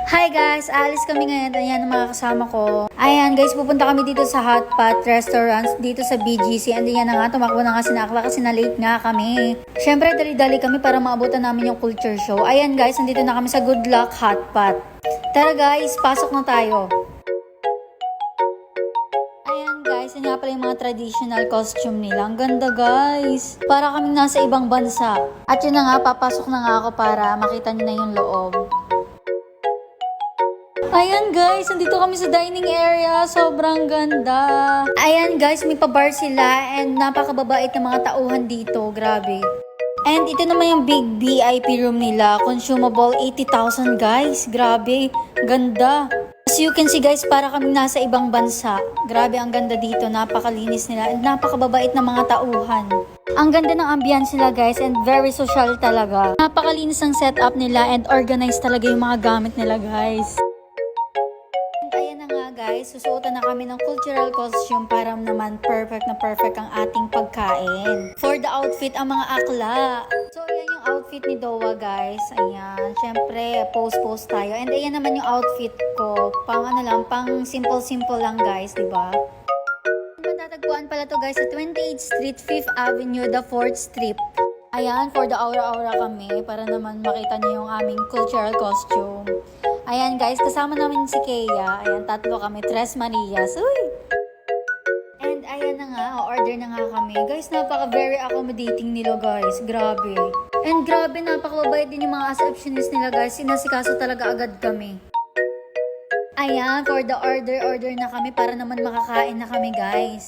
Hi guys! Alis kami ngayon. Ayan ang mga kasama ko. Ayan guys, pupunta kami dito sa Hot Pot Restaurants dito sa BGC. And yan na nga, tumakbo na nga si Nakla kasi na-late nga kami. Syempre, dali-dali kami para maabutan namin yung culture show. Ayan guys, nandito na kami sa Good Luck Hot Pot. Tara guys, pasok na tayo. Ayan guys, yun nga pala yung mga traditional costume nila. Ang ganda guys. Para kaming nasa ibang bansa. At yun na nga, papasok na nga ako para makita nyo na yung loob. Ayan guys, nandito kami sa dining area. Sobrang ganda. Ayan guys, may pa-bar sila and napakababait ng mga tauhan dito. Grabe. And ito naman yung big VIP room nila. Consumable 80,000 guys. Grabe. Ganda. As you can see guys, para kaming nasa ibang bansa. Grabe, ang ganda dito. Napakalinis nila and napakababait ng mga tauhan. Ang ganda ng ambience nila guys and very social talaga. Napakalinis ang setup nila and organized talaga yung mga gamit nila guys. Ayan na nga guys, susuotan na kami ng cultural costume para naman perfect na perfect ang ating pagkain. For the outfit, ang mga akla. So ayan yung outfit ni Dowa guys. Ayan, syempre pose tayo. And ayan naman yung outfit ko. Pang ano lang, pang simple lang guys, diba? Matatagpuan pala to guys sa 28th Street, 5th Avenue, the 4th Strip. Ayan, for the aura-aura kami para naman makita niyo yung aming cultural costume. Ayan guys, kasama namin si Kea. Ayan, tatlo kami, Tres Marias. Uy! And ayan na nga, order na nga kami. Guys, very accommodating nila guys. Grabe. And grabe, napakababait din yung mga receptionist nila guys. Sinasikaso talaga agad kami. Ayan, for the order na kami para naman makakain na kami guys.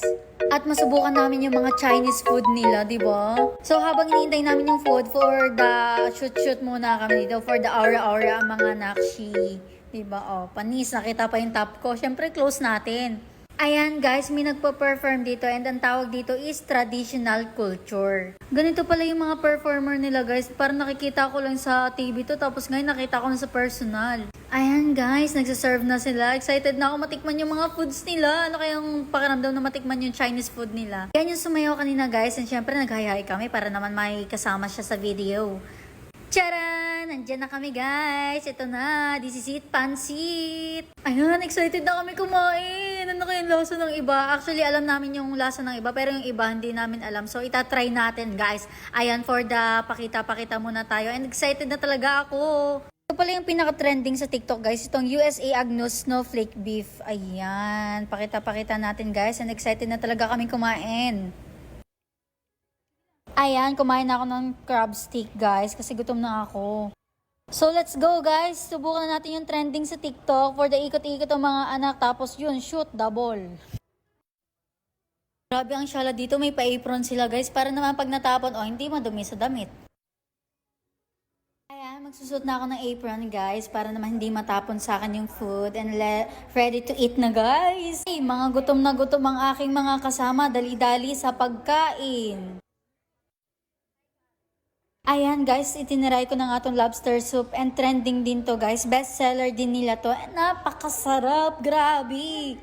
At masubukan namin yung mga Chinese food nila, di ba? So habang iniintay namin yung food, for the shoot muna kami dito. For the aura-aura, ang mga nakshi. Di ba? Oh, panis, nakita pa yung top ko. Syempre, close natin. Ayan guys, may nagpa-perform dito and ang tawag dito is traditional culture. Ganito pala yung mga performer nila guys. Parang nakikita ko lang sa TV to, tapos ngayon nakita ko na sa personal. Ayan guys, nagsaserve na sila. Excited na ako matikman yung mga foods nila. Ano kayang pakiramdam na matikman yung Chinese food nila? Yan yung sumayaw kanina guys and syempre nag-hi-hi kami para naman may kasama siya sa video. Charan! Nandyan na kami guys. Ito na, this is it, pansit. Ayan, excited na kami kumain. Ano kayang lasa ng iba? Actually, alam namin yung lasa ng iba, pero yung iba hindi namin alam. So, itatry natin guys. Ayan, for the pakita muna tayo. And excited na talaga ako. Ito pala yung pinaka-trending sa TikTok guys. Itong USA Agnus Snowflake Beef. Ayan, pakita natin guys. And excited na talaga kami kumain. Ayan, kumain na ako ng crab stick guys kasi gutom na ako. So let's go guys, subukan na natin yung trending sa TikTok for the ikot-ikot ng mga anak tapos yun, shoot the ball. Grabe ang syala dito, may pa-apron sila guys para naman pag natapon, hindi madumi sa damit. Ayan, magsusot na ako ng apron guys para naman hindi matapon sa akin yung food and ready to eat na guys. Hey, mga gutom na gutom ang aking mga kasama, dali-dali sa pagkain. Ayan guys, itiniray ko na nga itong lobster soup and trending din to guys. Best seller din nila to. Napakasarap, grabe.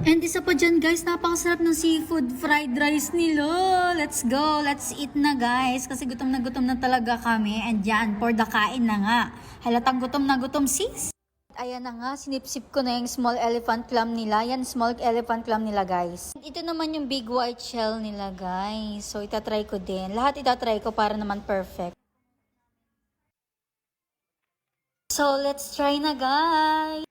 And isa pa dyan guys, napakasarap ng seafood fried rice nila. Let's go, let's eat na guys. Kasi gutom na talaga kami. And yan, for the kain na nga. Halatang gutom na gutom sis. Ayan na nga, sinipsip ko na yung small elephant clam nila. Yan, small elephant clam nila, guys. Ito naman yung big white shell nila, guys. So, itatry ko din. Lahat itatry ko para naman perfect. So, let's try na, guys.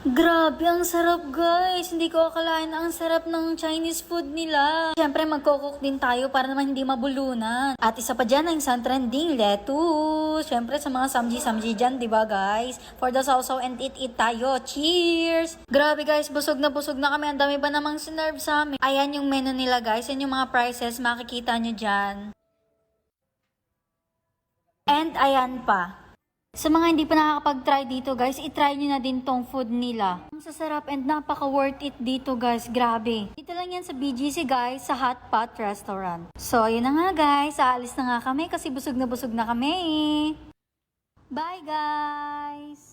Grabe, ang sarap guys. Hindi ko akalain na ang sarap ng Chinese food nila. Siyempre, magkukok din tayo para naman hindi mabulunan. At isa pa dyan, ang isang trending, lettuce. Siyempre, sa mga samji dyan, diba guys? For the sausaw and eat tayo. Cheers! Grabe guys, busog na kami. Ang dami pa namang sinerve sa amin. Ayan yung menu nila guys. Yan yung mga prices, makikita nyo dyan. And ayan pa. Sa mga hindi pa nakakapag-try dito guys, itry nyo na din tong food nila. Ang sasarap and napaka-worth it dito guys, grabe. Dito lang yan sa BGC guys, sa Hot Pot Restaurant. So, yun na nga guys, aalis na nga kami kasi busog na kami. Bye guys!